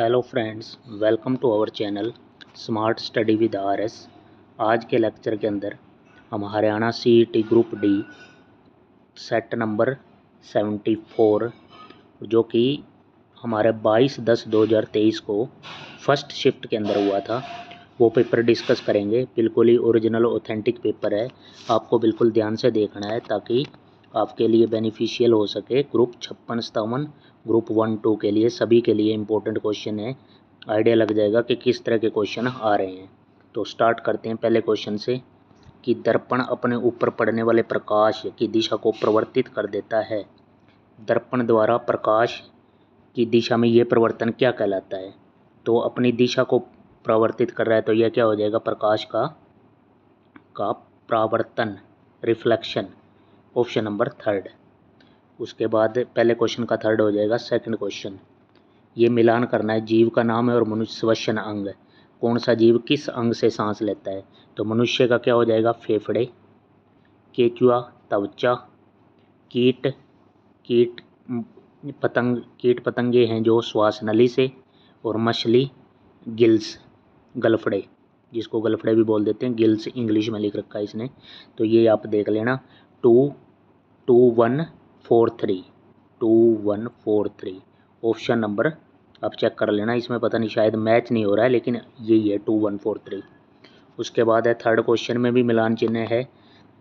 Hello friends, welcome to our channel smart study with RS. आज के lecture के अंदर हम Haryana CET group D set number 74 जो कि हमारे 22/10/2023 को फर्स्ट शिफ्ट के अंदर हुआ था, वो पेपर डिस्कस करेंगे। बिल्कुल ही ओरिजिनल ऑथेंटिक पेपर है, आपको बिल्कुल ध्यान से देखना है ताकि आपके लिए बेनिफिशियल हो सके। ग्रुप 56-57 ग्रुप 1-2 के लिए सभी के लिए इम्पोर्टेंट क्वेश्चन है, आइडिया लग जाएगा कि किस तरह के क्वेश्चन आ रहे हैं। तो स्टार्ट करते हैं पहले क्वेश्चन से कि दर्पण अपने ऊपर पड़ने वाले प्रकाश की दिशा को परिवर्तित कर देता है। दर्पण द्वारा प्रकाश की दिशा में ये परिवर्तन क्या कहलाता है? तो अपनी दिशा को परिवर्तित कर रहा है तो यह क्या हो जाएगा? प्रकाश का परावर्तन, रिफ्लेक्शन, ऑप्शन नंबर 3। उसके बाद पहले क्वेश्चन का 3rd हो जाएगा सेकंड क्वेश्चन। ये मिलान करना है, जीव का नाम है और मनुष्य श्वसन अंग, कौन सा जीव किस अंग से सांस लेता है? तो मनुष्य का क्या हो जाएगा? फेफड़े, केचुआ त्वचा, कीट पतंगे हैं जो श्वास नली से, और मछली गिल्स, गलफड़े, जिसको गलफड़े भी बोल देते हैं, गिल्स इंग्लिश में लिख रखा है इसने। तो ये आप देख लेना 2143 ऑप्शन नंबर आप चेक कर लेना, इसमें पता नहीं शायद मैच नहीं हो रहा है, लेकिन यही है 2143। उसके बाद है 3rd क्वेश्चन में भी मिलान चिन्ह है।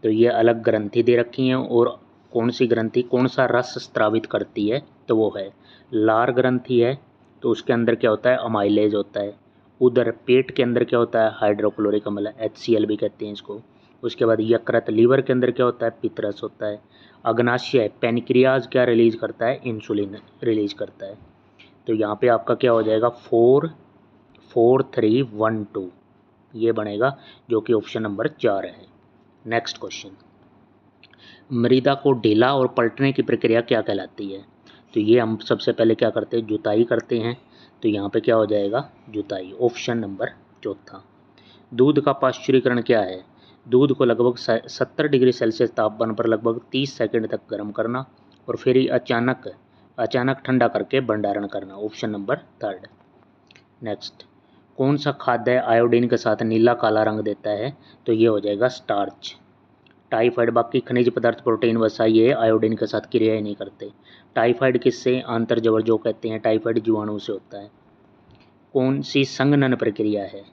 तो ये अलग ग्रंथि दे रखी हैं, और कौन सी ग्रंथि कौन सा रस स्त्रावित करती है? तो वो है लार ग्रंथि है, तो उसके अंदर क्या होता है? अमाइलेज होता है। उधर पेट के अंदर क्या होता है? हाइड्रोक्लोरिक अम्ल, HCl भी कहते हैं इसको। उसके बाद यकृत, लीवर के अंदर क्या होता है? पित्तरस होता है। अग्नाशय पैनक्रियाज क्या रिलीज करता है? इंसुलिन रिलीज करता है। तो यहाँ पे आपका क्या हो जाएगा? 44312 ये बनेगा, जो कि ऑप्शन नंबर 4 है। नेक्स्ट क्वेश्चन, मृदा को ढीला और पलटने की प्रक्रिया क्या कहलाती है? तो ये हम सबसे पहले क्या करते हैं? जुताई करते हैं। तो यहाँ पे क्या हो जाएगा? जुताई, ऑप्शन नंबर 4। दूध का पाश्चुरीकरण क्या है? दूध को लगभग 70 डिग्री सेल्सियस तापमान पर लगभग 30 सेकंड तक गर्म करना, और फिर ही अचानक ठंडा करके भंडारण करना, ऑप्शन नंबर 3। नेक्स्ट, कौन सा खाद्य आयोडीन के साथ नीला काला रंग देता है? तो ये हो जाएगा स्टार्च। टाइफाइड, बाकी खनिज पदार्थ, प्रोटीन, वसा, ये आयोडीन के साथ क्रिया ही नहीं करते। टाइफाइड किससे? आंतरजवर जो कहते हैं, टाइफाइड जीवाणु से होता है। कौन सी संघनन प्रक्रिया है?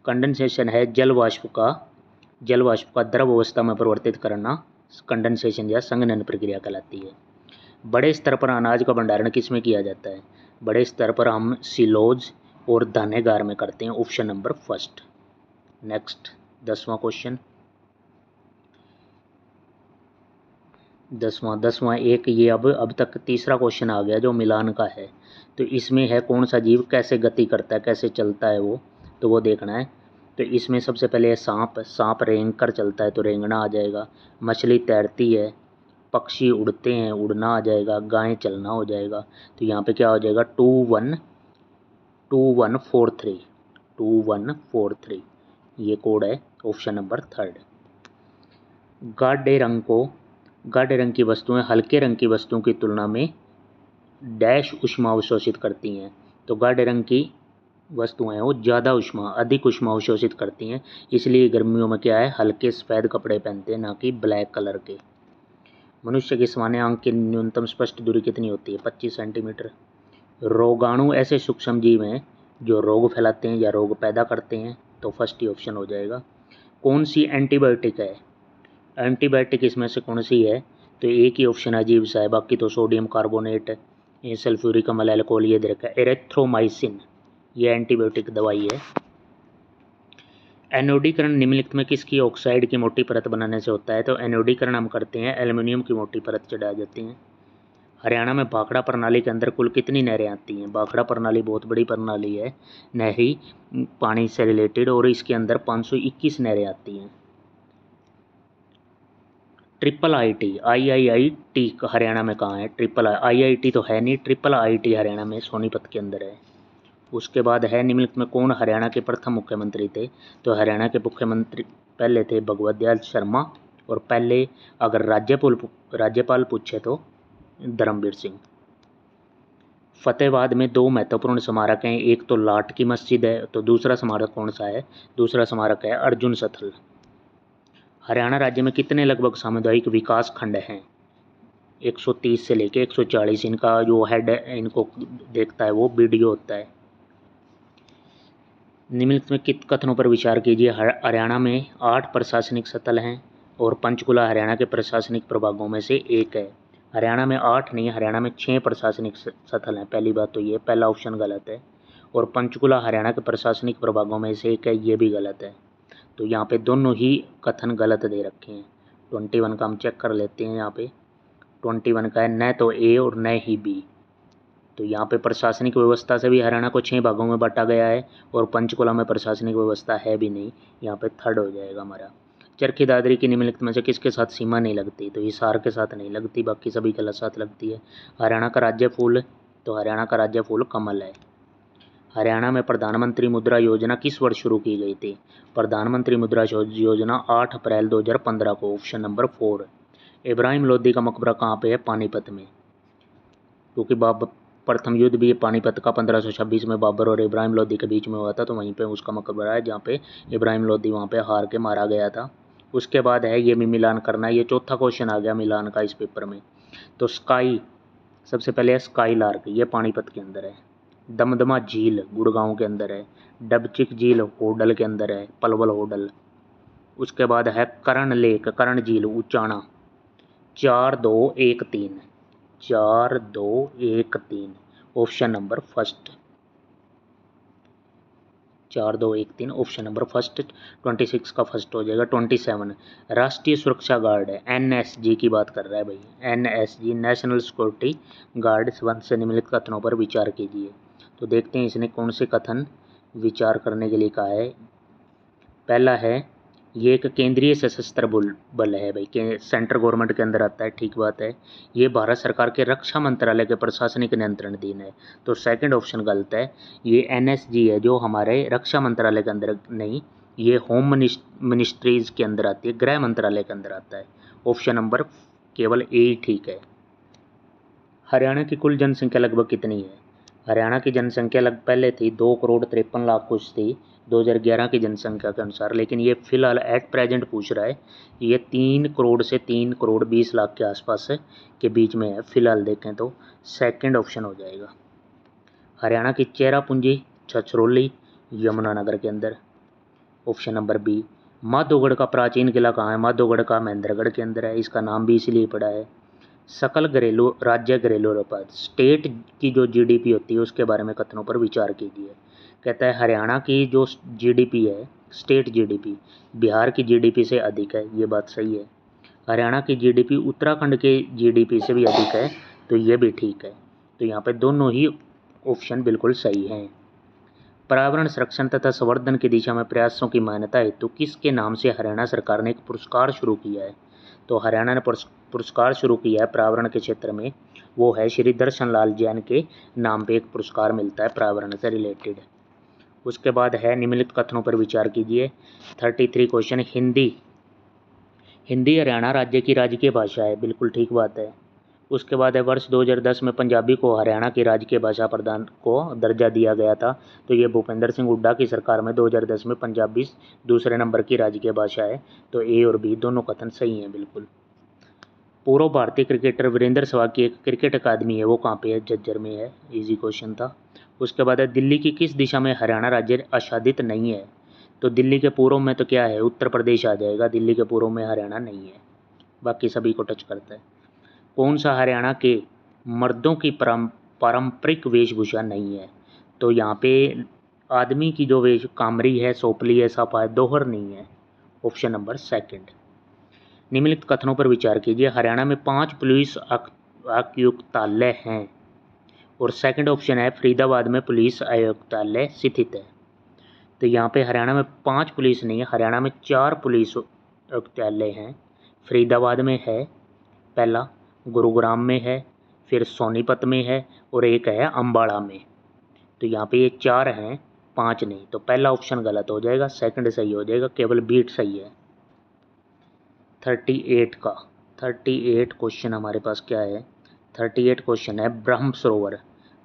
कंडेंसेशन है जल वाष्प का द्रव अवस्था में परिवर्तित करना, कंडेंसेशन या संघनन प्रक्रिया कहलाती है। बड़े स्तर पर अनाज का भंडारण किस में किया जाता है? बड़े स्तर पर हम सिलोज और धान्यगार में करते हैं, ऑप्शन नंबर 1। नेक्स्ट 10वां क्वेश्चन, 10वां एक ये अब तक तीसरा क्वेश्चन आ गया जो मिलान का है। तो इसमें है कौन सा जीव कैसे गति करता है, कैसे चलता है वो, तो वो देखना है। तो इसमें सबसे पहले है सांप रेंग कर चलता है तो रेंगना आ जाएगा। मछली तैरती है, पक्षी उड़ते हैं, उड़ना आ जाएगा। गाय चलना हो जाएगा। तो यहाँ पे क्या हो जाएगा? 2143 ये कोड है, ऑप्शन नंबर 3। गाढ़े रंग की वस्तुएं हल्के रंग की वस्तुओं की तुलना में डैश ऊष्मा अवशोषित करती हैं। तो गाढ़े रंग की वस्तुएं वो ज़्यादा अधिक ऊष्मा अवशोषित करती हैं, इसलिए गर्मियों में क्या है? हल्के सफ़ेद कपड़े पहनते हैं, ना कि ब्लैक कलर के। मनुष्य के सामान्य आंख की न्यूनतम स्पष्ट दूरी कितनी होती है? 25 सेंटीमीटर। रोगाणु ऐसे सूक्ष्म जीव हैं जो रोग फैलाते हैं या रोग पैदा करते हैं, तो फर्स्ट ही ऑप्शन हो जाएगा। कौन सी एंटीबायोटिक है? एंटीबायोटिक इसमें से कौन सी है? तो एक ही ऑप्शन अजीब सा है, बाकी तो सोडियम कार्बोनेट, सल्फ्यूरिक अम्ल, अल्कोहल ये दे रखा है। एरिथ्रोमाइसिन ये एंटीबायोटिक दवाई है। एनोडीकरण निम्नलिखित में किसकी ऑक्साइड की मोटी परत बनाने से होता है? तो एनोडीकरण हम करते हैं, एल्युमिनियम की मोटी परत चढ़ा जाती हैं। हरियाणा में भाखड़ा प्रणाली के अंदर कुल कितनी नहरें आती हैं? भाखड़ा प्रणाली बहुत बड़ी प्रणाली है, नहरी पानी से रिलेटेड, और इसके अंदर 521 नहरें आती हैं। ट्रिपल IIT हरियाणा में कहाँ है? ट्रिपल IIT तो है नहीं, ट्रिपल IIT हरियाणा में सोनीपत के अंदर है। उसके बाद है निम्नलिखित में कौन हरियाणा के प्रथम मुख्यमंत्री थे? तो हरियाणा के मुख्यमंत्री पहले थे भगवत दयाल शर्मा, और पहले अगर राज्यपाल पूछे तो धर्मवीर सिंह। फतेहाबाद में दो महत्वपूर्ण स्मारक हैं, एक तो लाट की मस्जिद है, तो दूसरा स्मारक कौन सा है? दूसरा स्मारक है अर्जुन स्थल। हरियाणा राज्य में कितने लगभग सामुदायिक विकास खंड हैं? 130 से लेके 140। इनका जो हेड इनको देखता है वो बीडीओ होता है। निम्नलिखित में कित कथनों पर विचार कीजिए। हरियाणा में 8 प्रशासनिक स्थल हैं और पंचकुला हरियाणा के प्रशासनिक प्रभागों में से एक है। हरियाणा में 8 नहीं, हरियाणा में 6 प्रशासनिक स्थल हैं। पहली बात तो ये, पहला ऑप्शन गलत है। और पंचकुला हरियाणा के प्रशासनिक प्रभागों में से एक है, ये भी गलत है। तो यहाँ पे दोनों ही कथन गलत दे रखे हैं। 21 का हम चेक कर लेते हैं। यहाँ पे 21 का है न तो ए और न ही बी। तो यहाँ पे प्रशासनिक व्यवस्था से भी हरियाणा को 6 भागों में बांटा गया है और पंचकुला में प्रशासनिक व्यवस्था है भी नहीं। यहाँ पे थर्ड हो जाएगा हमारा। चरखी दादरी की निम्नलिखित में से किसके साथ सीमा नहीं लगती? तो हिसार के साथ नहीं लगती, बाकी सभी के साथ लगती है। हरियाणा का राज्य फूल, तो हरियाणा का राज्य फूल कमल है। हरियाणा में प्रधानमंत्री मुद्रा योजना किस वर्ष शुरू की गई थी? प्रधानमंत्री मुद्रा योजना 8 अप्रैल 2015 को। Option number 4। इब्राहिम लोदी का मकबरा कहाँ पे है? पानीपत में, क्योंकि प्रथम युद्ध भी पानीपत का 1526 में बाबर और इब्राहिम लोदी के बीच में हुआ था, तो वहीं पे उसका मकबरा है जहाँ पे इब्राहिम लोदी वहाँ पे हार के मारा गया था। उसके बाद है ये भी मिलान करना, ये चौथा क्वेश्चन आ गया मिलान का इस पेपर में। तो स्काई, सबसे पहले है स्काई लार्क, ये पानीपत के अंदर है। दमदमा झील गुड़गांव के अंदर है। डबचिक झील होडल के अंदर है, पलवल होडल। उसके बाद है करण लेक, करण झील Uchana. 4213, 4213 option number first. 4213 option number first. 26 का फर्स्ट हो जाएगा। 27 राष्ट्रीय सुरक्षा गार्ड है, एनएसजी की बात कर रहा है भाई। एनएसजी नेशनल सिक्योरिटी गार्ड संबंध से निम्नलिखित कथनों पर विचार कीजिए। तो देखते हैं इसने कौन से कथन विचार करने के लिए कहा है। पहला है ये एक केंद्रीय सशस्त्र बल है भाई, के सेंट्रल गवर्नमेंट के अंदर आता है, ठीक बात है। ये भारत सरकार के रक्षा मंत्रालय के प्रशासनिक नियंत्रणाधीन है, तो सेकंड ऑप्शन गलत है। ये एनएसजी है जो हमारे रक्षा मंत्रालय के अंदर नहीं, ये होम मिनिस्ट्रीज के अंदर आती है, गृह मंत्रालय के अंदर आता है। ऑप्शन नंबर केवल ए ठीक है। हरियाणा की कुल जनसंख्या लगभग कितनी है? हरियाणा की जनसंख्या लगभग पहले थी 2,53,00,000 कुछ थी 2011 की जनसंख्या के अनुसार, लेकिन ये फिलहाल एट प्रेजेंट पूछ रहा है, ये 3 करोड़ से 3,20,00,000 के आसपास के बीच में है फिलहाल देखें तो। सेकंड ऑप्शन हो जाएगा। हरियाणा की चेरापूंजी छछरौली यमुनानगर के अंदर। Option number B. माधोगढ़ का प्राचीन किला कहाँ है? माधोगढ़ का महेंद्रगढ़ के अंदर है, इसका नाम भी इसलिए पड़ा है। सकल घरेलू राज्य घरेलू उत्पाद, स्टेट की जो जीडीपी होती है उसके बारे में कथनों पर विचार कीजिए। कहता है हरियाणा की जो जीडीपी है, स्टेट जीडीपी, बिहार की जीडीपी से अधिक है, ये बात सही है। हरियाणा की जीडीपी उत्तराखंड के जीडीपी से भी अधिक है, तो ये भी ठीक है। तो यहाँ पे दोनों ही ऑप्शन बिल्कुल सही हैं। पर्यावरण संरक्षण तथा संवर्धन की दिशा में प्रयासों की मान्यता हेतु किसके नाम से हरियाणा सरकार ने एक पुरस्कार शुरू किया है? तो हरियाणा ने पुरस्कार शुरू किया है पर्यावरण के क्षेत्र में, वो है श्री दर्शन लाल जैन के नाम पे एक पुरस्कार मिलता है पर्यावरण से रिलेटेड। उसके बाद है निम्नलिखित कथनों पर विचार कीजिए। 33 क्वेश्चन। हिंदी हरियाणा राज्य की राजकीय भाषा है, बिल्कुल ठीक बात है। उसके बाद है वर्ष 2010 में पंजाबी को हरियाणा की राजकीय भाषा प्रदान को दर्जा दिया गया था, तो ये भूपेंद्र सिंह हुड्डा की सरकार में 2010 में पंजाबी दूसरे नंबर की राजकीय भाषा है, तो ए और बी दोनों कथन सही हैं बिल्कुल। पूर्व भारतीय क्रिकेटर वीरेंद्र सहवाग की एक क्रिकेट अकादमी है, वो कहाँ पे है? झज्जर में है, इजी क्वेश्चन था। उसके बाद है दिल्ली की किस दिशा में हरियाणा राज्य आच्छादित नहीं है? तो दिल्ली के पूर्व में तो क्या है? उत्तर प्रदेश आ जाएगा, दिल्ली के पूर्व में हरियाणा नहीं है, बाकी सभी को टच करता है। कौन सा हरियाणा के मर्दों की पारंपरिक वेशभूषा नहीं है? तो यहाँ पे आदमी की जो वेश कामरी है, सोपली है, साफा है, दोहर नहीं है। Option number second. निम्नलिखित कथनों पर विचार कीजिए। हरियाणा में 5 पुलिस आयुक्तालय हैं और सेकंड ऑप्शन है फरीदाबाद में पुलिस आयुक्तालय स्थित है। तो यहाँ पे हरियाणा में 5 पुलिस नहीं है, हरियाणा में 4 पुलिस आयुक्तालय हैं। फरीदाबाद में है पहला, गुरुग्राम में है, फिर सोनीपत में है और एक है अम्बाड़ा में। तो यहाँ पे ये 4 हैं, 5 नहीं, तो पहला ऑप्शन गलत हो जाएगा, सेकंड सही हो जाएगा, केवल बीट सही है। 38 क्वेश्चन हमारे पास क्या है? 38 क्वेश्चन है ब्रह्म सरोवर।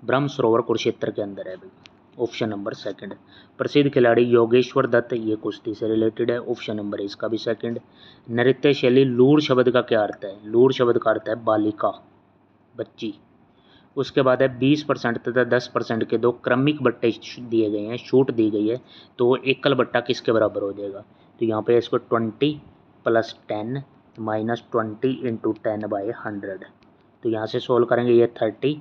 ब्रह्म सरोवर कुरुक्षेत्र के अंदर है भाई, ऑप्शन नंबर सेकंड। प्रसिद्ध खिलाड़ी योगेश्वर दत्त, ये कुश्ती से रिलेटेड है, ऑप्शन नंबर इसका भी सेकंड। नृत्य शैली लूढ़ शब्द का क्या अर्थ है? लूढ़ शब्द का अर्थ है बालिका, बच्ची। उसके बाद है 20% तथा 10% के दो क्रमिक बट्टे दिए गए हैं, छूट दी गई है, तो एकल बट्टा किसके बराबर हो जाएगा? तो यहाँ पे इसको 20 + 10 -20 × 10/100। तो यहाँ से सोल्व करेंगे, ये 30,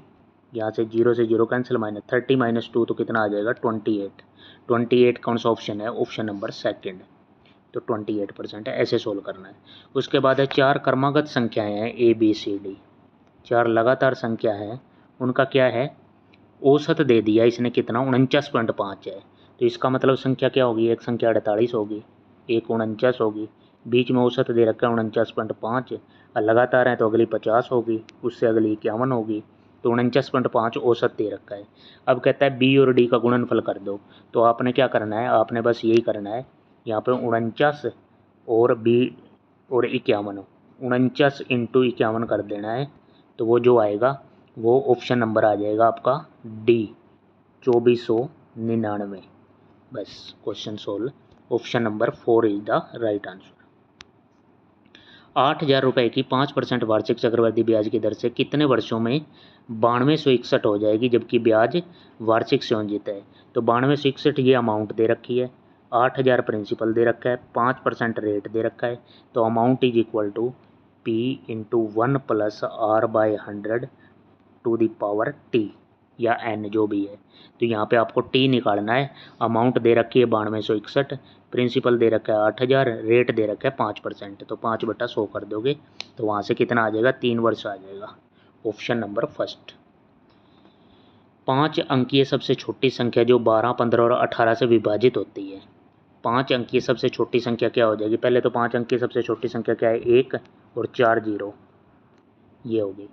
यहाँ से 0 से 0 कैंसिल, -30 - 2 तो कितना आ जाएगा? 28। 28 कौन सा ऑप्शन है? Option number second. तो 28% है, ऐसे सोल्व करना है। उसके बाद है 4 क्रमागत संख्याएं हैं ABCD, 4 लगातार संख्या है, उनका क्या है? औसत दे दिया इसने कितना? 49.5 है। तो इसका मतलब संख्या क्या होगी? एक संख्या 48 होगी, एक 49 होगी, बीच में औसत दे रखा है 49.5, और लगातार है तो अगली 50 होगी, उससे अगली 51 होगी, तो 49.5 औसत दे रखा है। अब कहता है B और D का गुणनफल कर दो। तो आपने क्या करना है? आपने बस यही करना है, यहाँ पे 49 और B और 51, 49 × 51 कर देना है, तो वो जो आएगा वो ऑप्शन नंबर आ जाएगा आपका D, 2499। बस question solve. Option number 4 is the right answer. 8,000 रुपये की 5% वार्षिक चक्रवृद्धि ब्याज की दर से कितने वर्षों में 9261 हो जाएगी, जबकि ब्याज वार्षिक संयोजित है? तो 9261 ये अमाउंट दे रखी है, 8,000 प्रिंसिपल दे रखा है, 5% रेट दे रखा है, तो amount is equal to P × 1 + R/100 to the power T या N जो भी है। तो यहाँ पे आपको T निकालना है। अमाउंट दे रखी है 9261, प्रिंसिपल दे रखा है 8,000, रेट दे रखा है 5%, तो 5/100 कर दोगे तो वहाँ से कितना आ जाएगा? 3 वर्ष आ जाएगा, ऑप्शन नंबर फर्स्ट। 5 अंकीय सबसे छोटी संख्या जो 12, 15 और 18 से विभाजित होती है। 5 अंकीय सबसे छोटी संख्या क्या हो जाएगी? पहले तो 5 अंकीय सबसे छोटी संख्या क्या है? 1 और 4 0, ये होगी।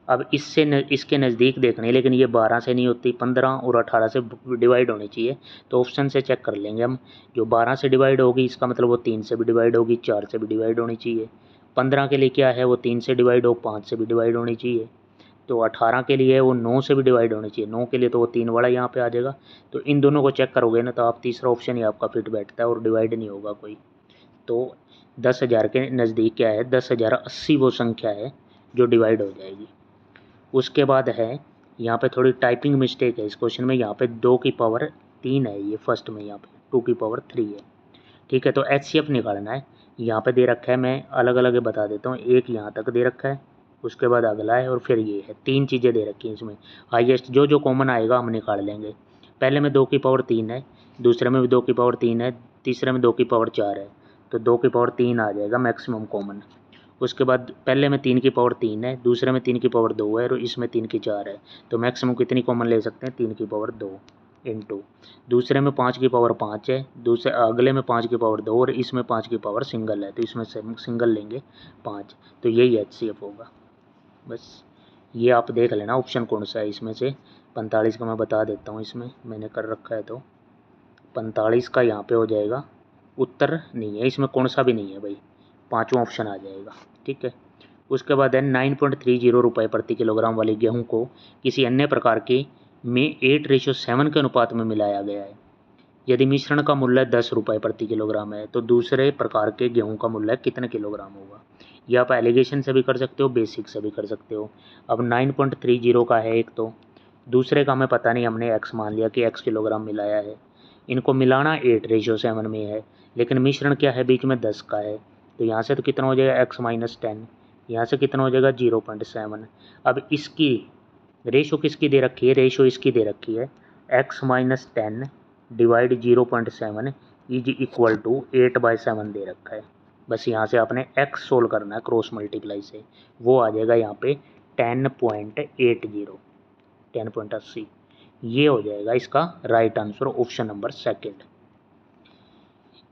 अब इसके नज़दीक देखना है, लेकिन ये 12 से नहीं होती, 15 और 18 से डिवाइड होनी चाहिए। तो ऑप्शन से चेक कर लेंगे हम, जो 12 से डिवाइड होगी इसका मतलब वो 3 से भी डिवाइड होगी, 4 से भी डिवाइड होनी चाहिए। 15 के लिए क्या है? वो 3 से डिवाइड हो, 5 से भी डिवाइड होनी चाहिए। तो 18 के लिए वो 9 से भी डिवाइड होनी चाहिए, 9 के लिए तो वो 3 वाला यहाँ पे आ जाएगा। तो इन दोनों को चेक करोगे ना तो आप तीसरा ऑप्शन ही आपका फिट बैठता है और डिवाइड नहीं होगा कोई। तो 10,000 के नज़दीक क्या है? 10,080 वो संख्या है जो डिवाइड हो जाएगी। उसके बाद है यहाँ पे थोड़ी टाइपिंग मिस्टेक है इस क्वेश्चन में, यहाँ पे 2 की पावर 3 है, ये फर्स्ट में यहाँ पे 2 की पावर 3 है। ठीक है, तो HCF निकालना है। यहाँ पे दे रखा है, मैं अलग अलग बता देता हूँ। एक यहाँ तक दे रखा है, उसके बाद अगला है और फिर ये है, 3 चीज़ें दे रखी हैं इसमें। हाईएस्ट जो कॉमन आएगा हम निकाल लेंगे। पहले में 2 की पावर 3 है, दूसरे में भी 2 की पावर 3 है, तीसरे में 2 की पावर 4 है, तो 2 की पावर 3 आ जाएगा मैक्सिमम कॉमन। उसके बाद पहले में 3 की पावर 3 है, दूसरे में 3 की पावर 2 है और इसमें 3 की 4 है, तो मैक्सिमम कितनी कॉमन ले सकते हैं? 3 की पावर 2 इंटू, दूसरे में 5 की पावर 5 है, दूसरे अगले में 5 की पावर 2 और इसमें 5 की पावर सिंगल है, तो इसमें सिंगल लेंगे 5, तो यही HCF होगा। बस ये आप देख लेना ऑप्शन कौन सा है इसमें से। 45 का मैं बता देता हूँ, इसमें मैंने कर रखा है, तो 45 का यहाँ पे हो जाएगा, उत्तर नहीं है इसमें, कौन सा भी नहीं है भाई, 5वां ऑप्शन आ जाएगा। ठीक है, उसके बाद है 9.30 रुपये प्रति किलोग्राम वाली गेहूं को किसी अन्य प्रकार के में 8:7 के अनुपात में मिलाया गया है। यदि मिश्रण का मूल्य 10 रुपये प्रति किलोग्राम है तो दूसरे प्रकार के गेहूं का मूल्य कितने किलोग्राम होगा? ये आप एलिगेशन से भी कर सकते हो, बेसिक से भी कर सकते हो। अब 9.30 का है एक, तो दूसरे का हमें पता नहीं, हमने x मान लिया कि x किलोग्राम मिलाया है। इनको मिलाना 8:7 में है, लेकिन मिश्रण क्या है? बीच में 10 का है, तो यहाँ से तो कितना हो जाएगा? x - 10, यहाँ से कितना हो जाएगा? 0.7। अब इसकी रेशो किसकी दे रखी है? रेशो इसकी दे रखी है, x - 10 divide 0.7 is equal to 8/7 दे रखा है। बस यहाँ से आपने x सोल्व करना है क्रॉस मल्टीप्लाई से, वो आ जाएगा यहाँ पे 10.80, 10.80, ये हो जाएगा इसका right answer, option number second.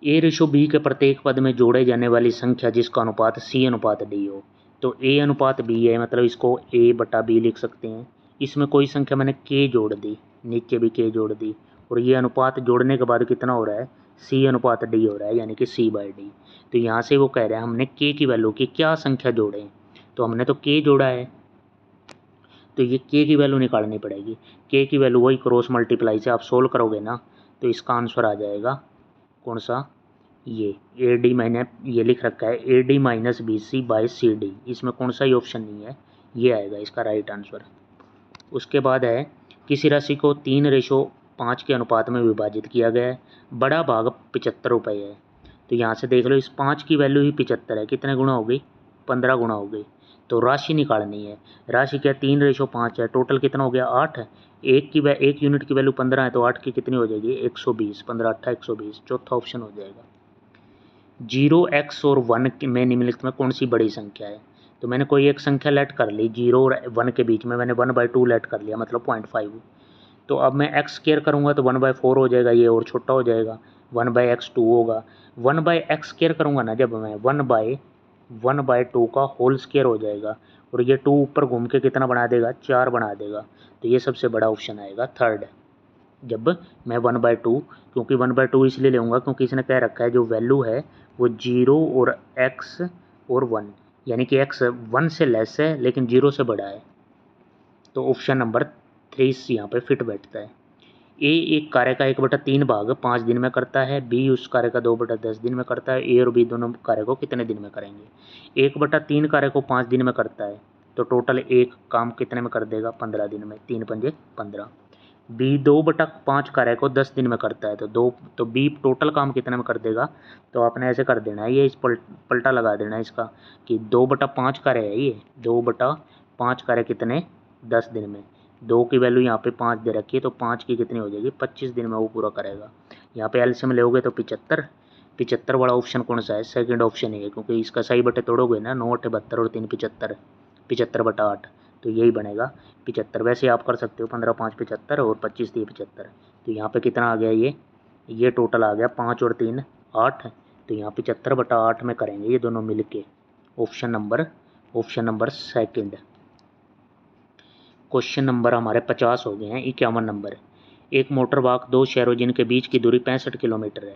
A/B के प्रत्येक पद में जोड़े जाने वाली संख्या जिसका अनुपात C/D हो। तो A/B है, मतलब इसको A/B लिख सकते हैं। इसमें कोई संख्या मैंने K जोड़ दी, नीचे भी K जोड़ दी, और ये अनुपात जोड़ने के बाद कितना हो रहा है? C/D हो रहा है, यानी कि C/D। तो यहाँ से वो कह रहे हैं हमने K की वैल्यू की क्या संख्या जोड़ें, तो हमने तो K जोड़ा है, तो ये के की वैल्यू निकालनी पड़ेगी। के की वैल्यू वही क्रॉस मल्टीप्लाई से आप सोल्व करोगे ना, तो इसका आंसर आ जाएगा कौन सा, ये ए डी, मैंने ये लिख रखा है A D minus B C by C D, इसमें कौन सा ही ऑप्शन नहीं है, ये आएगा इसका राइट आंसर। उसके बाद है किसी राशि को 3:5 के अनुपात में विभाजित किया गया है, बड़ा भाग 75 रुपये है। तो यहाँ से देख लो इस 5 की वैल्यू ही 75 है, कितने गुना हो गई, 15 गुना हो गई। तो राशि निकालनी है, राशि क्या 3:5 है, टोटल कितना हो गया 8 है, एक यूनिट की वैल्यू 15 है तो 8 की कितनी हो जाएगी 120, 15 8 120, चौथा ऑप्शन हो जाएगा। 0 x और 1 में निम्नलिखित में कौन सी बड़ी संख्या है। तो मैंने कोई एक संख्या लेट कर ली 0 और 1 के बीच में, मैंने 1/2 लेट कर लिया, मतलब 0.5। तो अब मैं x स्क्वायर करूँगा तो 1/4 हो जाएगा, ये और छोटा हो जाएगा, 1/x 2 होगा। 1/x स्क्वायर करूँगा ना जब मैं 1/2 का होल स्क्वायर हो जाएगा, और ये 2 ऊपर घूम के कितना बना देगा 4 बना देगा। तो ये सबसे बड़ा ऑप्शन आएगा थर्ड, जब मैं 1/2, क्योंकि 1/2 इसलिए लूँगा क्योंकि इसने कह रखा है जो वैल्यू है वो 0 और x और 1, यानी कि x 1 से लेस है लेकिन 0 से बड़ा है। तो ऑप्शन नंबर 3 यहाँ पे फिट बैठता है। ए एक कार्य का 1/3 भाग 5 दिन में करता है, बी उस कार्य का 2/10 दिन में करता है, ए और बी दोनों कार्य को कितने दिन में करेंगे। 1/3 कार्य को 5 दिन में करता है तो टोटल एक काम कितने में कर देगा 15 दिन में, 3 पंजे 15। बी 2/5 कार्य को 10 दिन में करता है तो बी टोटल काम कितने में कर देगा। तो आपने ऐसे कर देना है, ये इस पलटा लगा देना है इसका कि 2/5 कार्य है, ये 2/5 कार्य कितने 10 दिन में, 2 की वैल्यू यहाँ पे 5 दे रखी है तो 5 की कितनी हो जाएगी 25 दिन में वो पूरा करेगा। यहाँ पे एलसीएम लोगे तो 75 वाला ऑप्शन कौन सा है, सेकंड ऑप्शन है, क्योंकि इसका सही बटे तोड़ोगे ना 9 8 72 और 3 75, 75/8, तो यही बनेगा 75। वैसे आप कर सकते हो 15 5 75 और 25 3 75। तो यहाँ पे कितना आ गया, ये टोटल आ गया 5 और 3 8, तो यहाँ 75/8 में करेंगे ये दोनों मिल के। Option number second. Question number हमारे 50 हो गए हैं, 51 नंबर। एक मोटर वाहक 2 शहरों जिनके बीच की दूरी 65 किलोमीटर है,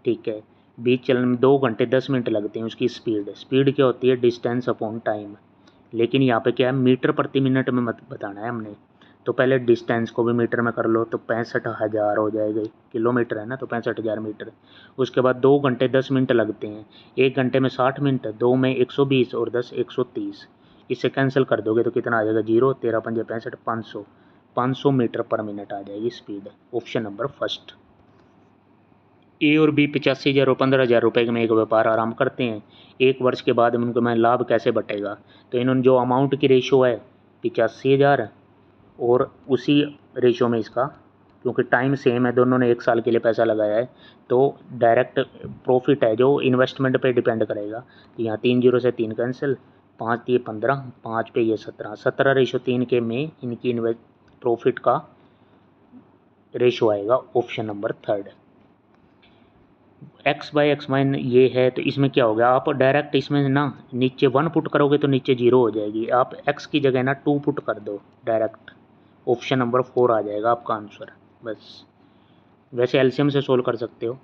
ठीक है, बीच चलने में 2 घंटे 10 मिनट लगते हैं। उसकी स्पीड क्या होती है, डिस्टेंस अपॉन टाइम, लेकिन यहाँ पे क्या है मीटर प्रति मिनट में मत बताना है हमने। तो पहले डिस्टेंस को भी मीटर में कर लो तो 65,000 हो जाएगा, किलोमीटर है ना तो 65,000 मीटर। उसके बाद 2 घंटे 10 मिनट लगते हैं, 1 घंटे में 60 मिनट, 2 में 120 और 10 130। इसे कैंसिल कर दोगे तो कितना आ जाएगा 0, 13 पंजे 65, 500 मीटर पर मिनट आ जाएगी speed. Option number first. A और बी 85,000 और 15,000 रुपये में एक व्यापार आराम करते हैं। 1 वर्ष के बाद उनको मैं लाभ कैसे बटेगा। तो इन्होंने जो अमाउंट की रेशो है 85,000 और उसी रेशो में इसका, क्योंकि टाइम सेम है दोनों ने 1 साल के लिए पैसा लगाया है, तो डायरेक्ट प्रॉफिट है जो इन्वेस्टमेंट पे डिपेंड करेगा। तो यहाँ 3 0 से 3 कैंसिल, 5 दिए 15, 5 पे ये 17:3 के में इनकी प्रॉफिट का रेशो आएगा। Option number third. x/x- ये है तो इसमें क्या हो गया, आप डायरेक्ट इसमें ना नीचे 1 पुट करोगे तो नीचे 0 हो जाएगी, आप x की जगह ना 2 पुट कर दो डायरेक्ट। ऑप्शन नंबर 4 आ जाएगा आपका आंसर बस। वैसे एलसीएम से सोल्व कर सकते हो।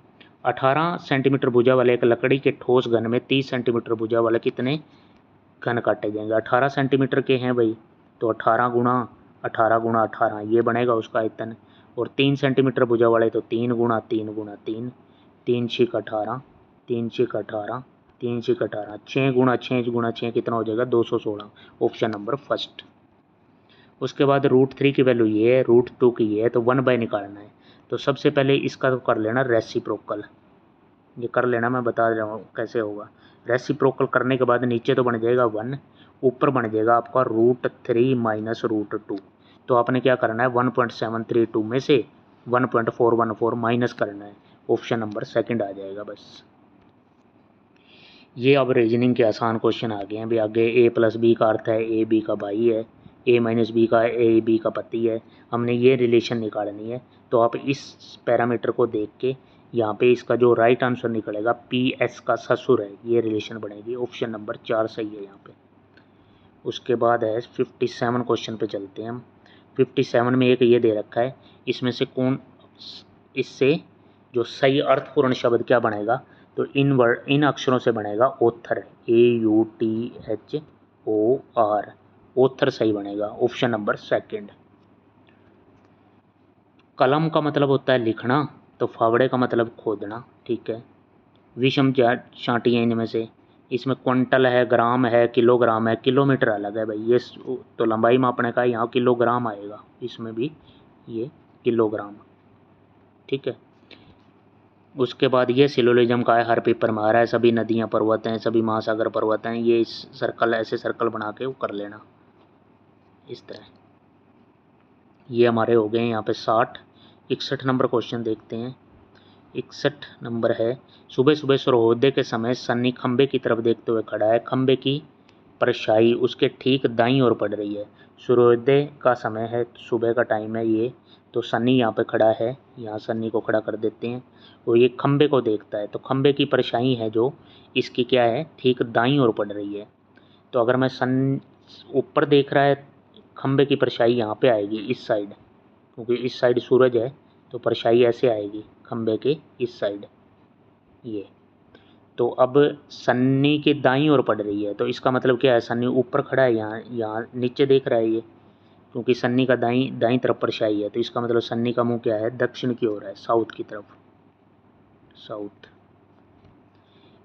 18 सेंटीमीटर भुजा वाले एक लकड़ी के ठोस घन में 30 सेंटीमीटर भुजा वाले कितने घन काटे जाएंगे। 18 सेंटीमीटर के हैं भाई, तो 18 गुणा 18 ये बनेगा उसका आयतन, और 3 सेंटीमीटर भुजा वाले तो 3 गुणा 3 गुणा 3, 3 6 18, 3 6 18, 3 6 18, 6 गुणा 6 गुणा 6 कितना हो जाएगा 216। Option number first. उसके बाद √3 की वैल्यू ये है, √2 की ये है, तो 1/, निकालना है। तो सबसे पहले इसका तो कर लेना रेसिप्रोकल, ये कर लेना, मैं बता रहा हूँ कैसे होगा। रेसिप्रोकल करने के बाद नीचे तो बन जाएगा 1, ऊपर बन जाएगा आपका √3 माइनस √2। तो आपने क्या करना है 1.732 में से 1.414 माइनस करना है। ऑप्शन नंबर सेकंड आ जाएगा बस। ये अब रीजनिंग के आसान क्वेश्चन आ गए हैं। अभी आगे a+b का अर्थ है a b का भाई है, a-b का a b का पति है, हमने ये रिलेशन निकालनी है। तो आप इस पैरामीटर को देख के यहाँ पे इसका जो राइट आंसर निकलेगा PS का ससुर है, ये रिलेशन बनेगी। ऑप्शन नंबर 4 सही है यहाँ पे। उसके बाद है 57 क्वेश्चन पे चलते हैं हम। 57 में एक ये दे रखा है, इसमें से इससे जो सही अर्थपूर्ण शब्द क्या बनेगा, तो इन अक्षरों से बनेगा ऑथर, AUTHOR, ऑथर सही बनेगा, ऑप्शन नंबर सेकंड। कलम का मतलब होता है लिखना, तो फावड़े का मतलब खोदना, ठीक है। विषम छांटी है इनमें से, इसमें क्विंटल है, ग्राम है, किलोग्राम है, किलोमीटर अलग है भाई, ये तो लंबाई मापने का, यहाँ किलोग्राम आएगा, इसमें भी ये किलोग्राम, ठीक है। उसके बाद ये सिलोलिज्म का है, हर पेपर में आ रहा है, सभी नदियाँ पर्वत हैं, सभी महासागर पर्वत हैं, ये इस सर्कल, ऐसे सर्कल बना के वो कर लेना इस तरह। ये हमारे हो गए यहाँ पे 60। 61 नंबर क्वेश्चन देखते हैं। 61 नंबर है, सुबह सुबह सूर्योदय के समय सन्नी खंबे की तरफ देखते हुए खड़ा है, खंबे की परछाई उसके ठीक दाईं ओर पड़ रही है। सूर्योदय का समय है, सुबह का टाइम है ये, तो सन्नी यहाँ पे खड़ा है, यहाँ सन्नी को खड़ा कर देते हैं, और ये खंबे को देखता है, तो खंबे की परछाई है जो इसकी क्या है, ठीक दाईं ओर पड़ रही है। तो अगर मैं सन ऊपर देख रहा है, खंबे की परछाई यहाँ पे आएगी इस साइड, क्योंकि इस साइड सूरज है, तो परछाई ऐसे आएगी खंबे के इस साइड, ये। तो अब सन्नी के दाईं ओर पड़ रही है, तो इसका मतलब क्या है, सन्नी ऊपर खड़ा है, यहाँ नीचे देख रहा है ये, क्योंकि सन्नी का दाईं तरफ परछाई है, तो इसका मतलब सन्नी का मुंह क्या है, दक्षिण की ओर है, साउथ की तरफ, साउथ।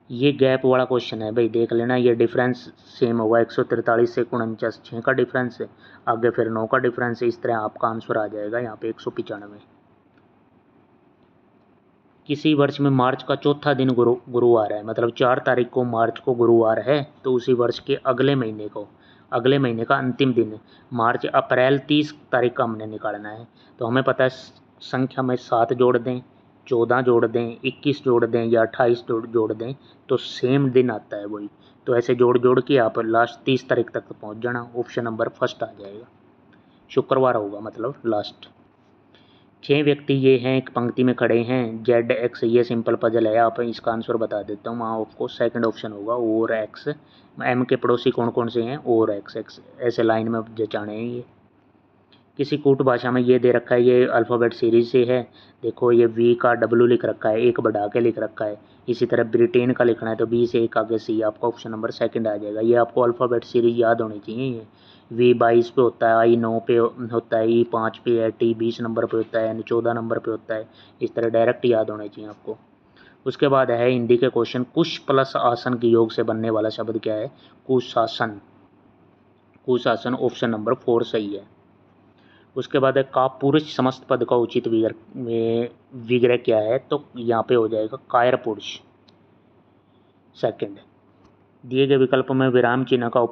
ये गैप वाला क्वेश्चन है भाई, देख लेना, ये डिफरेंस सेम होगा, 143 से 49, 6 का डिफरेंस है, आगे फिर 9 का डिफरेंस है, इस तरह आपका आंसर आ जाएगा यहाँ पे 195। किसी वर्ष में मार्च का चौथा दिन गुरुवार है, मतलब 4 तारीख को मार्च को गुरुवार है, तो उसी वर्ष के अगले महीने का अंतिम दिन मार्च, अप्रैल 30 तारीख का हमने निकालना है। तो हमें पता है संख्या में 7 जोड़ दें, 14 जोड़ दें, 21 जोड़ दें या 28 जोड़ दें, तो सेम दिन आता है वही। तो ऐसे जोड़ के आप लास्ट 30 तारीख तक पहुँच जाना, ऑप्शन नंबर फर्स्ट आ जाएगा, शुक्रवार होगा मतलब लास्ट। 6 व्यक्ति ये हैं, एक पंक्ति में खड़े हैं, जेड एक्स, ये सिंपल पजल है, यहाँ पर इसका आंसर बता देता हूँ, वहाँ आपको सेकंड ऑप्शन होगा और एक्स। एम के पड़ोसी कौन कौन से हैं, और एक्स, ऐसे लाइन में जचाने हैं ये। किसी कूट भाषा में ये दे रखा है, ये अल्फ़ाबेट सीरीज से है, देखो ये वी का डब्ल्यू लिख रखा है, एक बढ़ा के लिख रखा है, इसी तरह ब्रिटेन का लिखना है तो बी से एक आगे सी, आपका ऑप्शन नंबर सेकंड आ जाएगा। ये आपको अल्फ़ाबेट सीरीज याद होनी चाहिए, ये वी 22 पे होता है, आई 9 पे होता है, ई 5 पे है, टी 20 नंबर पे होता है, यानी 14 नंबर पे होता है, इस तरह डायरेक्ट याद होने चाहिए आपको। उसके बाद है हिंदी के क्वेश्चन, कुश प्लस आसन के योग से बनने वाला शब्द क्या है, कुशासन, कुशासन ऑप्शन नंबर 4 सही है। उसके बाद है कापुरुष समस्त पद का उचित विग्रह क्या है, तो यहाँ पे हो जाएगा कायर पुरुष, सेकंड। दिए गए विकल्प में विराम चिन्ह का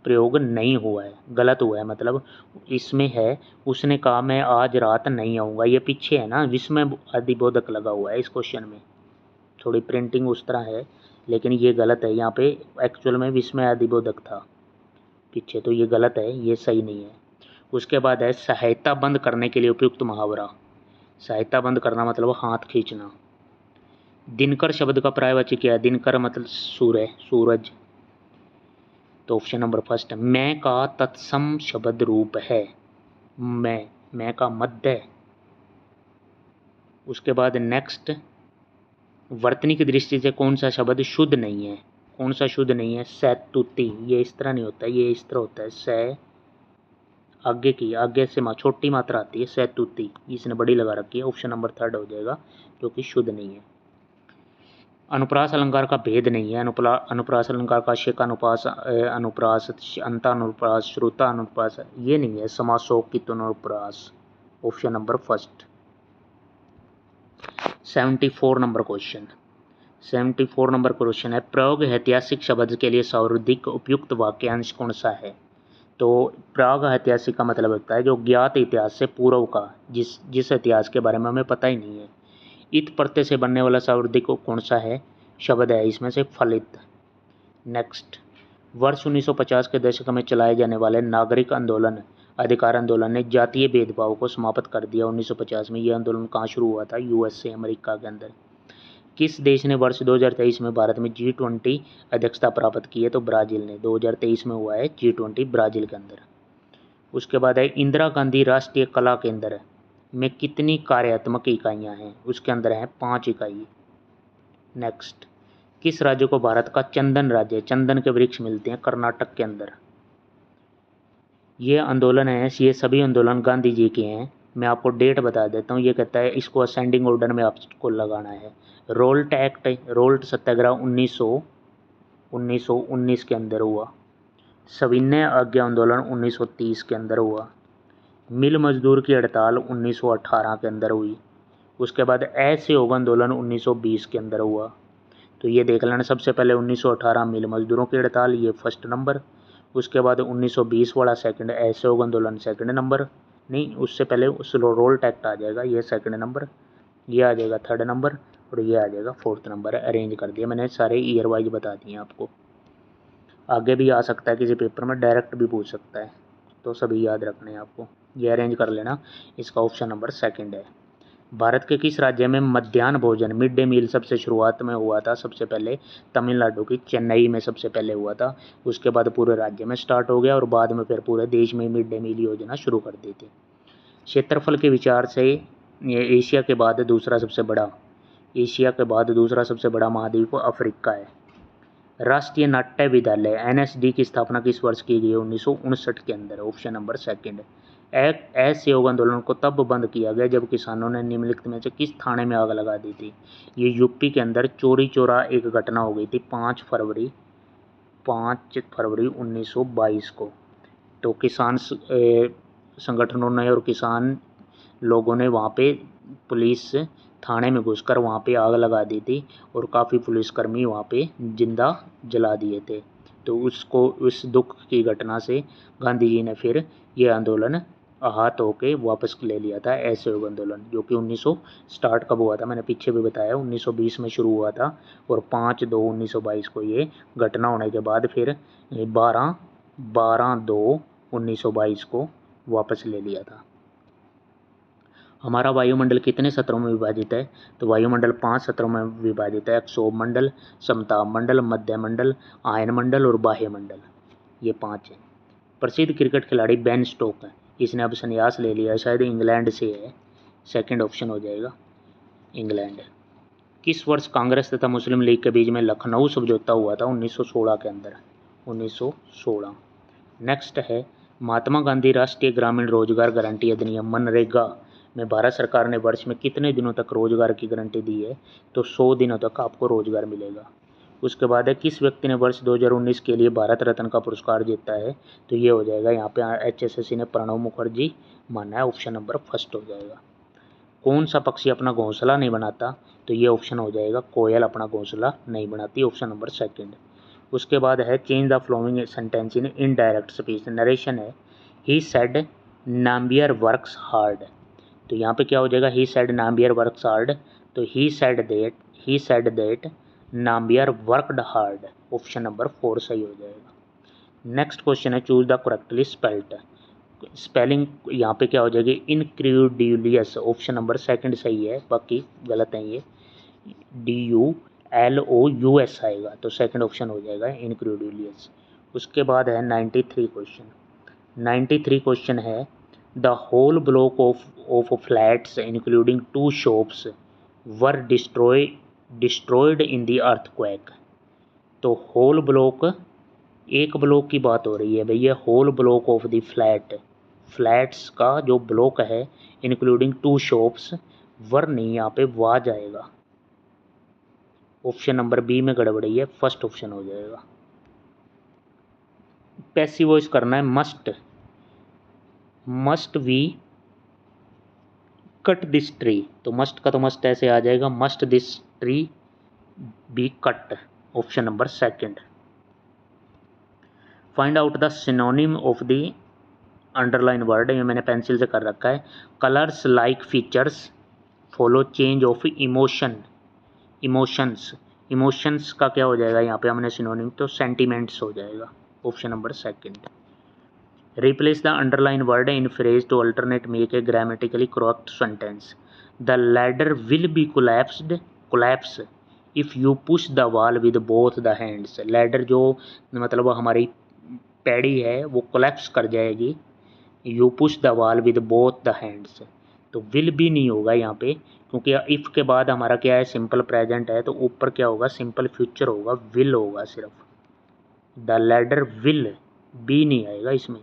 प्रयोग नहीं हुआ है, गलत हुआ है, मतलब इसमें है उसने कहा मैं आज रात नहीं आऊँगा, ये पीछे है ना, विस्मय अधिबोधक लगा हुआ है इस क्वेश्चन में, थोड़ी प्रिंटिंग उस तरह है, लेकिन ये गलत है, यहाँ पे एक्चुअल में विस्मय अधिबोधक था पीछे, तो ये गलत है, ये सही नहीं है। उसके बाद है सहायता बंद करने के लिए उपयुक्त मुहावरा, सहायता बंद करना मतलब हाथ खींचना। दिनकर शब्द का पर्यायवाची क्या है, दिनकर मतलब सूरज, तो ऑप्शन नंबर फर्स्ट। मैं का तत्सम शब्द रूप है, मैं का मध्य। उसके बाद नेक्स्ट, वर्तनी की दृष्टि से कौन सा शब्द शुद्ध नहीं है, कौन सा शुद्ध नहीं है, सैतुती, ये इस तरह नहीं होता, ये इस तरह होता है, सै आगे से छोटी मात्रा आती है, सैतुती, इसने बड़ी लगा रखी है, ऑप्शन नंबर थर्ड हो जाएगा, जो कि शुद्ध नहीं है। अनुप्रास अलंकार का भेद नहीं है, अनुप्रास अलंकार का शेक अनुप्रास, अनुप्रास, अंतानुप्रास, श्रुता अनुप्रास, ये नहीं है, समासोकित अनुप्रास, option number first. 74 number question, 74 number question है, प्रयोग ऐतिहासिक शब्द के लिए सर्वाधिक उपयुक्त वाक्यांश कौन सा है। तो प्राग ऐतिहासिक का मतलब होता है जो ज्ञात इतिहास से पूर्व का, जिस इतिहास के बारे में हमें पता ही नहीं है। इत प्रत्यय से बनने वाला सर्वाधिक कौन सा है शब्द है, इसमें से फलित। नेक्स्ट, वर्ष 1950 के दशक में चलाए जाने वाले नागरिक आंदोलन, अधिकार आंदोलन ने जातीय भेदभाव को समाप्त कर दिया 1950 में। यह आंदोलन कहाँ शुरू हुआ था, यूएसए, अमेरिका के अंदर। किस देश ने वर्ष 2023 में भारत में G20 अध्यक्षता प्राप्त की है, तो ब्राज़ील ने, 2023 में हुआ है G20 ब्राज़ील के अंदर। उसके बाद है इंदिरा गांधी राष्ट्रीय कला केंद्र में कितनी कार्यात्मक इकाइयां हैं, उसके अंदर हैं 5 इकाई। नेक्स्ट, किस राज्य को भारत का चंदन राज्य, चंदन के वृक्ष मिलते हैं, कर्नाटक के अंदर। ये आंदोलन है, ये सभी आंदोलन गांधी जी के हैं। मैं आपको डेट बता देता हूँ। ये कहता है इसको असेंडिंग ऑर्डर में आपको लगाना है। रोल्ट एक्ट, रोल्ट सत्याग्रह 1919 के अंदर हुआ। सविनय आज्ञा आंदोलन 1930 के अंदर हुआ। मिल मजदूर की हड़ताल 1918 के अंदर हुई। उसके बाद असहयोग आंदोलन 1920 के अंदर हुआ। तो ये देख लेना, सबसे पहले 1918 मिल मजदूरों की हड़ताल, ये फर्स्ट नंबर। उसके बाद 1920 वाला सेकंड, असहयोग आंदोलन सेकंड नंबर, नहीं उससे पहले उस रोल्ट एक्ट आ जाएगा, ये सेकंड नंबर, ये आ जाएगा थर्ड नंबर, और ये आ जाएगा फोर्थ नंबर। अरेंज कर दिया मैंने, सारे ईयर वाइज बता दिए आपको। आगे भी आ सकता है किसी पेपर में, डायरेक्ट भी पूछ सकता है, तो सभी याद रखने हैं आपको। ये अरेंज कर लेना। इसका ऑप्शन नंबर सेकंड है। भारत के किस राज्य में मध्याह्न भोजन मिड डे मील सबसे शुरुआत में हुआ था? सबसे पहले तमिलनाडु की चेन्नई में सबसे पहले हुआ था। उसके बाद पूरे राज्य में स्टार्ट हो गया, और बाद में फिर पूरे देश में मिड डे मील योजना शुरू कर दी थी। क्षेत्रफल के विचार से ये एशिया के बाद दूसरा सबसे बड़ा महाद्वीप अफ्रीका है। राष्ट्रीय नाट्य विद्यालय NSD की स्थापना किस वर्ष की गई? 1959 के अंदर। Option number second. असहयोग आंदोलन को तब बंद किया गया जब किसानों ने निम्नलिखित में से किस थाने में आग लगा दी थी? ये यूपी के अंदर चोरी चौरा एक घटना हो गई थी 5 फरवरी 1922 को। तो किसान संगठनों ने और किसान लोगों ने वहाँ पे पुलिस थाने में घुसकर वहाँ पे आग लगा दी थी, और काफ़ी पुलिसकर्मी वहाँ पे जिंदा जला दिए थे। तो उस दुख की घटना से गांधी जी ने फिर ये आंदोलन आहत होके वापस ले लिया था, असहयोग आंदोलन, जो कि 1900 स्टार्ट कब हुआ था मैंने पीछे भी बताया, 1920 में शुरू हुआ था, और 5/2/1922 को ये घटना होने के बाद फिर 12/2/1922 को वापस ले लिया था। हमारा वायुमंडल कितने सत्रों में विभाजित है? तो वायुमंडल 5 सत्रों में विभाजित है। क्षोभ मंडल, समताप मंडल, मध्य मंडल, आयन मंडल और बाह्य मंडल, ये 5 है। प्रसिद्ध क्रिकेट खिलाड़ी बेन स्टोक है, इसने अब संन्यास ले लिया, शायद इंग्लैंड से है, सेकंड ऑप्शन हो जाएगा इंग्लैंड। किस वर्ष कांग्रेस तथा मुस्लिम लीग के बीच में लखनऊ समझौता हुआ था? 1916 के अंदर, 1916। नेक्स्ट है, महात्मा गांधी राष्ट्रीय ग्रामीण रोजगार गारंटी अधिनियम मनरेगा में भारत सरकार ने वर्ष में कितने दिनों तक रोजगार की गारंटी दी है? तो 100 दिनों तक आपको रोजगार मिलेगा। उसके बाद है, किस व्यक्ति ने वर्ष 2019 के लिए भारत रत्न का पुरस्कार जीता है? तो ये हो जाएगा, यहाँ पे HSSC ने प्रणब मुखर्जी माना है, ऑप्शन नंबर फर्स्ट हो जाएगा। कौन सा पक्षी अपना घोंसला नहीं बनाता? तो ये ऑप्शन हो जाएगा, कोयल अपना घोंसला नहीं बनाती, ऑप्शन नंबर सेकंड। उसके बाद है, change the flowing sentence in indirect speech. Narration है, he said Nambiar works hard. तो यहाँ पे क्या हो जाएगा, he said Nambiar works hard, तो he said that Nambiar worked hard, option number 4 सही हो जाएगा। नेक्स्ट क्वेश्चन है, choose the correctly spelled. Spelling यहाँ पे क्या हो जाएगी, इनक्रेडुलियस, ऑप्शन नंबर सेकंड सही है, बाकी गलत है ये, DULOUS आएगा, तो सेकंड ऑप्शन हो जाएगा इनक्रेडुलियस। उसके बाद है 93 क्वेश्चन है, the whole block of flats including 2 shops were destroyed in the earthquake. तो होल ब्लॉक, एक ब्लॉक की बात हो रही है भैया, whole block of the flats का जो ब्लॉक है इंक्लूडिंग 2 शॉप्स, वर नहीं, यहाँ पे वा जाएगा, ऑप्शन नंबर बी में गड़बड़ी है, फर्स्ट ऑप्शन हो जाएगा। पैसिव वॉइस करना है, must we cut this tree, तो मस्ट का तो मस्ट ऐसे आ जाएगा, must this tree be cut, option number second. Find out the synonym of the underline word, ये मैंने पेंसिल से कर रखा है। Colours like features follow change of emotions का क्या हो जाएगा यहाँ पे हमने सिनोनिम, तो सेंटिमेंट्स हो जाएगा, option number second. Replace the underline word in phrase to alternate make a grammatically correct sentence. The ladder will be collapse if you push the wall with both the hands. Ladder जो मतलब हमारी पैड़ी है वो collapse कर जाएगी, you push the wall with both the hands. तो will भी नहीं होगा यहाँ पे, क्योंकि इफ़ के बाद हमारा क्या है, सिंपल प्रेजेंट है, तो ऊपर क्या होगा, सिंपल फ्यूचर होगा, विल होगा सिर्फ। द लैडर विल, बी नहीं आएगा इसमें,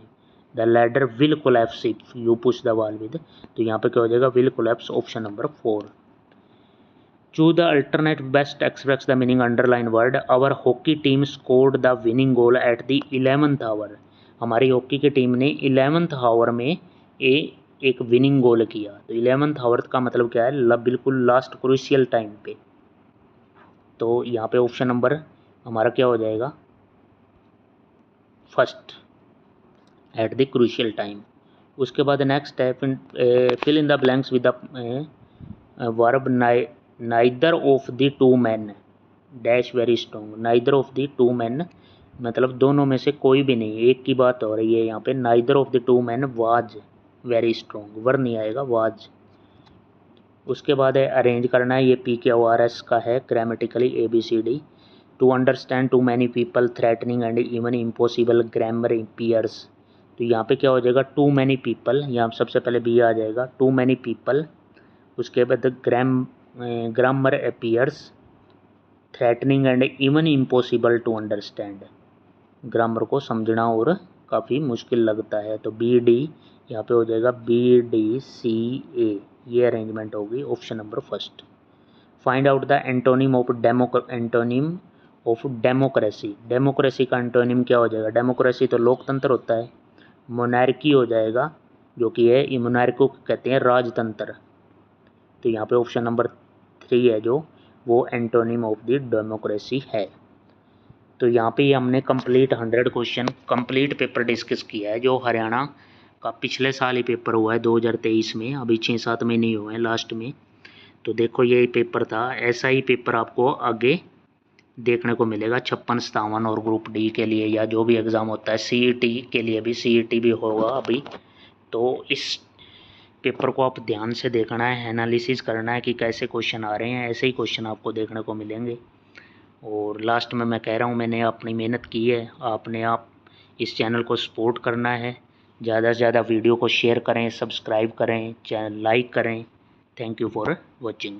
the the ladder will collapse if you push the wall with, तो यहाँ पे क्या हो जाएगा, will collapse, option number 4। Choose the alternate best express the meaning underline word, our hockey team scored the winning goal at the 11th hour, हमारी hockey की team ने 11th our में एक विनिंग गोल किया। तो 11th आवर का मतलब क्या है, बिल्कुल लास्ट क्रूशियल टाइम पे। तो यहाँ पे ऑप्शन नंबर हमारा क्या हो जाएगा, first, at the crucial time. उसके बाद नेक्स्ट है fill in the blanks with the verb neither of the two man dash very strong, neither of the two man मतलब दोनों में से कोई भी नहीं, एक की बात हो रही है यहाँ पे। Neither of the two man was very strong, were नहीं आएगा, वाज। उसके बाद है अरेंज करना है, ये PQRS का है, grammatically ABCD। To understand too many people threatening and even impossible grammar appears, तो यहाँ पे क्या हो जाएगा, टू मैनी पीपल, यहाँ सबसे पहले बी आ जाएगा, टू मैनी पीपल। उसके बाद grammar appears threatening and even impossible to understand, grammar को समझना और काफ़ी मुश्किल लगता है। तो BD यहाँ पे हो जाएगा, BDCA, ये अरेंजमेंट होगी, option number first. Find out the antonym of democracy, democracy का एंटोनिम क्या हो जाएगा, डेमोक्रेसी तो लोकतंत्र होता है, मोनार्की हो जाएगा, जो कि है मोनार्की को कहते हैं राजतंत्र। तो यहाँ पे ऑप्शन नंबर 3 है जो वो एंटोनिम ऑफ द डेमोक्रेसी है। तो यहाँ पे हमने complete 100 question complete paper discuss किया है, जो हरियाणा का पिछले साल ही पेपर हुआ है 2023 में, अभी 6-7 महीने ही हुए हैं लास्ट में। तो देखो ये पेपर था, ऐसा ही पेपर आपको आगे देखने को मिलेगा 56-57 और ग्रुप D के लिए, या जो भी एग्ज़ाम होता है, CET के लिए भी, CET भी होगा अभी। तो इस पेपर को आप ध्यान से देखना है, एनालिसिस करना है कि कैसे क्वेश्चन आ रहे हैं, ऐसे ही क्वेश्चन आपको देखने को मिलेंगे। और लास्ट में मैं कह रहा हूँ, मैंने अपनी मेहनत की है, आपने इस चैनल को सपोर्ट करना है, ज़्यादा से ज़्यादा वीडियो को शेयर करें, सब्सक्राइब करें, चैनल लाइक करें। Thank you for watching.